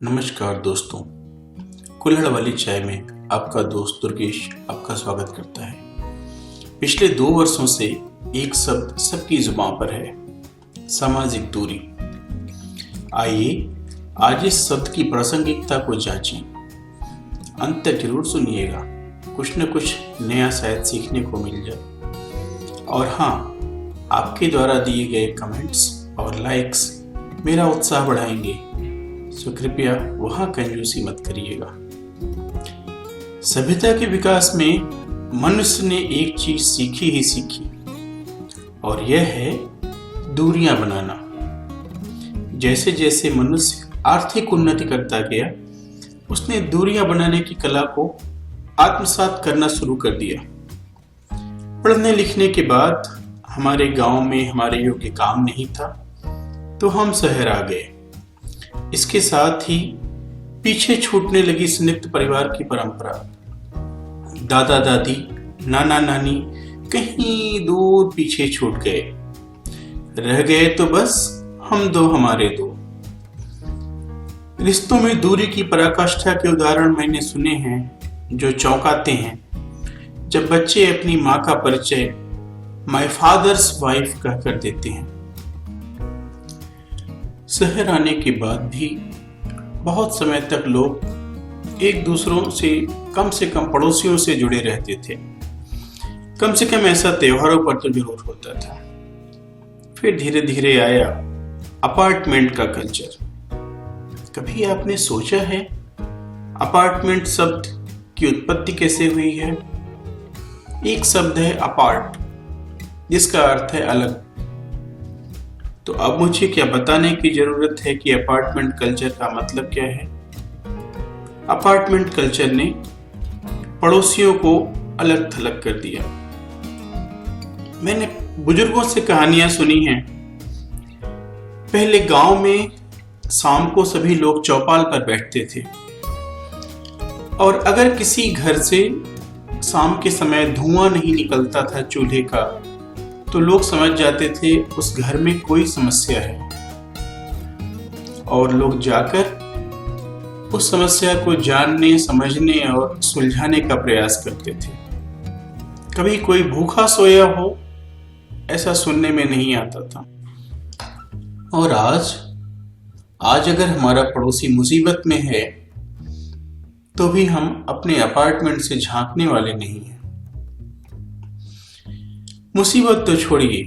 नमस्कार दोस्तों, कुल्हड़ वाली चाय में आपका दोस्त दुर्गेश आपका स्वागत करता है। पिछले 2 वर्षों से एक शब्द सबकी जुबान पर है, सामाजिक दूरी। आइए आज इस शब्द की प्रासंगिकता को जांचें। अंत तक जरूर सुनिएगा, कुछ न कुछ नया शायद सीखने को मिल जाए। और हाँ, आपके द्वारा दिए गए कमेंट्स और लाइक्स मेरा उत्साह बढ़ाएंगे, तो कृपया वहां कंजूसी मत करिएगा। सभ्यता के विकास में मनुष्य ने एक चीज सीखी ही सीखी, और यह है दूरियां बनाना। जैसे जैसे मनुष्य आर्थिक उन्नति करता गया, उसने दूरियां बनाने की कला को आत्मसात करना शुरू कर दिया। पढ़ने लिखने के बाद हमारे गांव में हमारे योग्य काम नहीं था, तो हम शहर आ गए। इसके साथ ही पीछे छूटने लगी संयुक्त परिवार की परंपरा। दादा दादी, नाना नानी कहीं दूर पीछे छूट गए। रह गए तो बस हम दो हमारे दो। रिश्तों में दूरी की पराकाष्ठा के उदाहरण मैंने सुने हैं जो चौंकाते हैं। जब बच्चे अपनी माँ का परिचय माय फादर्स वाइफ कहकर देते हैं। शहर आने के बाद भी बहुत समय तक लोग एक दूसरों से कम पड़ोसियों से जुड़े रहते थे। कम से कम ऐसा त्योहारों पर तो जरूर होता था। फिर धीरे धीरे आया अपार्टमेंट का कल्चर। कभी आपने सोचा है अपार्टमेंट शब्द की उत्पत्ति कैसे हुई है? एक शब्द है अपार्ट, जिसका अर्थ है अलग। तो अब मुझे क्या बताने की जरूरत है कि अपार्टमेंट कल्चर का मतलब क्या है? अपार्टमेंट कल्चर ने पड़ोसियों को अलग थलग कर दिया। मैंने बुजुर्गों से कहानियां सुनी हैं। पहले गांव में शाम को सभी लोग चौपाल पर बैठते थे, और अगर किसी घर से शाम के समय धुआं नहीं निकलता था चूल्हे का, तो लोग समझ जाते थे उस घर में कोई समस्या है, और लोग जाकर उस समस्या को जानने, समझने और सुलझाने का प्रयास करते थे। कभी कोई भूखा सोया हो, ऐसा सुनने में नहीं आता था। और आज अगर हमारा पड़ोसी मुसीबत में है, तो भी हम अपने अपार्टमेंट से झांकने वाले नहीं हैं। मुसीबत तो छोड़िए,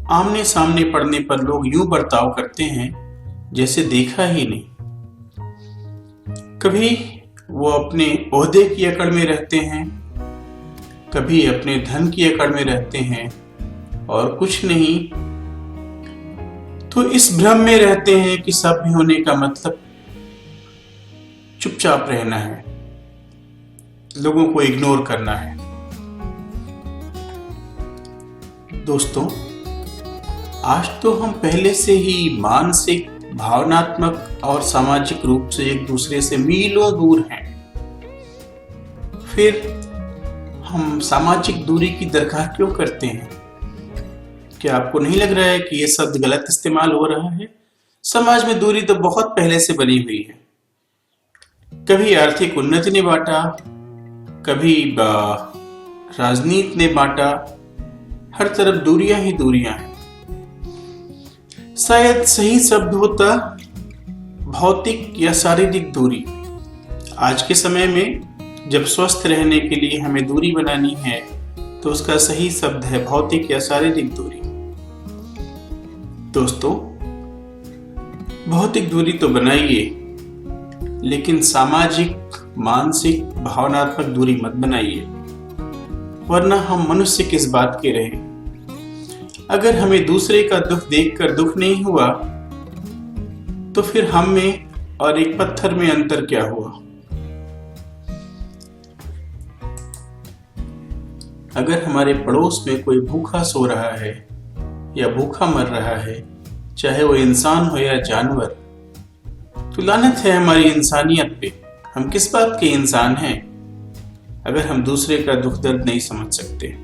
आमने सामने पड़ने पर लोग यूं बर्ताव करते हैं जैसे देखा ही नहीं। कभी वो अपने ओहदे की अकड़ में रहते हैं, कभी अपने धन की अकड़ में रहते हैं, और कुछ नहीं तो इस भ्रम में रहते हैं कि सभ्य होने का मतलब चुपचाप रहना है, लोगों को इग्नोर करना है। दोस्तों, आज तो हम पहले से ही मानसिक, भावनात्मक और सामाजिक रूप से एक दूसरे से मीलों दूर हैं। फिर हम सामाजिक दूरी की दरगाह क्यों करते हैं? क्या आपको नहीं लग रहा है कि यह शब्द गलत इस्तेमाल हो रहा है? समाज में दूरी तो बहुत पहले से बनी हुई है। कभी आर्थिक उन्नति ने बांटा, कभी राजनीति ने बांटा। हर तरफ दूरियां ही दूरियां हैं। शायद सही शब्द होता भौतिक या शारीरिक दूरी। आज के समय में जब स्वस्थ रहने के लिए हमें दूरी बनानी है, तो उसका सही शब्द है भौतिक या शारीरिक दूरी। दोस्तों, भौतिक दूरी तो बनाइए, लेकिन सामाजिक, मानसिक, भावनात्मक दूरी मत बनाइए, वरना हम मनुष्य किस बात के रहे। अगर हमें दूसरे का दुख देखकर दुख नहीं हुआ, तो फिर हम में और एक पत्थर में अंतर क्या हुआ? अगर हमारे पड़ोस में कोई भूखा सो रहा है या भूखा मर रहा है, चाहे वो इंसान हो या जानवर, तो लानत है हमारी इंसानियत पे। हम किस बात के इंसान हैं अगर हम दूसरे का दुख दर्द नहीं समझ सकते?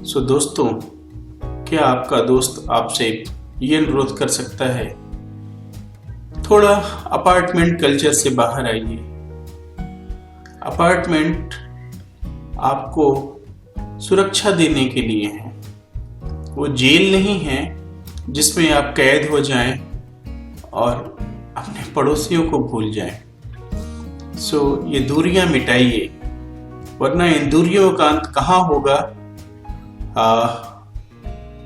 सो दोस्तों, क्या आपका दोस्त आपसे ये अनुरोध कर सकता है थोड़ा अपार्टमेंट कल्चर से बाहर आइए। अपार्टमेंट आपको सुरक्षा देने के लिए है, वो जेल नहीं है जिसमें आप कैद हो जाएं और अपने पड़ोसियों को भूल जाएं। ये दूरियां मिटाइए, वरना इन दूरियों का अंत कहाँ होगा।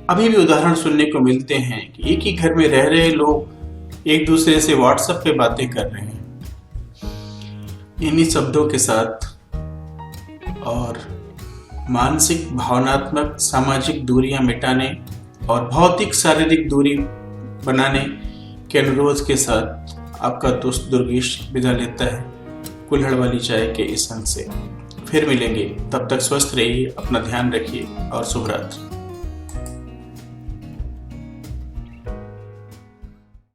अभी भी उदाहरण सुनने को मिलते हैं कि एक ही घर में रह रहे लोग एक दूसरे से व्हाट्सएप पे बातें कर रहे हैं। इन्हीं शब्दों के साथ और मानसिक, भावनात्मक, सामाजिक दूरियां मिटाने और भौतिक शारीरिक दूरी बनाने के अनुरोध के साथ आपका दोस्त दुर्गेश विदा लेता है कुल्हड़ वाली चाय के इस अंक से। फिर मिलेंगे, तब तक स्वस्थ रहिए, अपना ध्यान रखिए और शुभ रात्रि।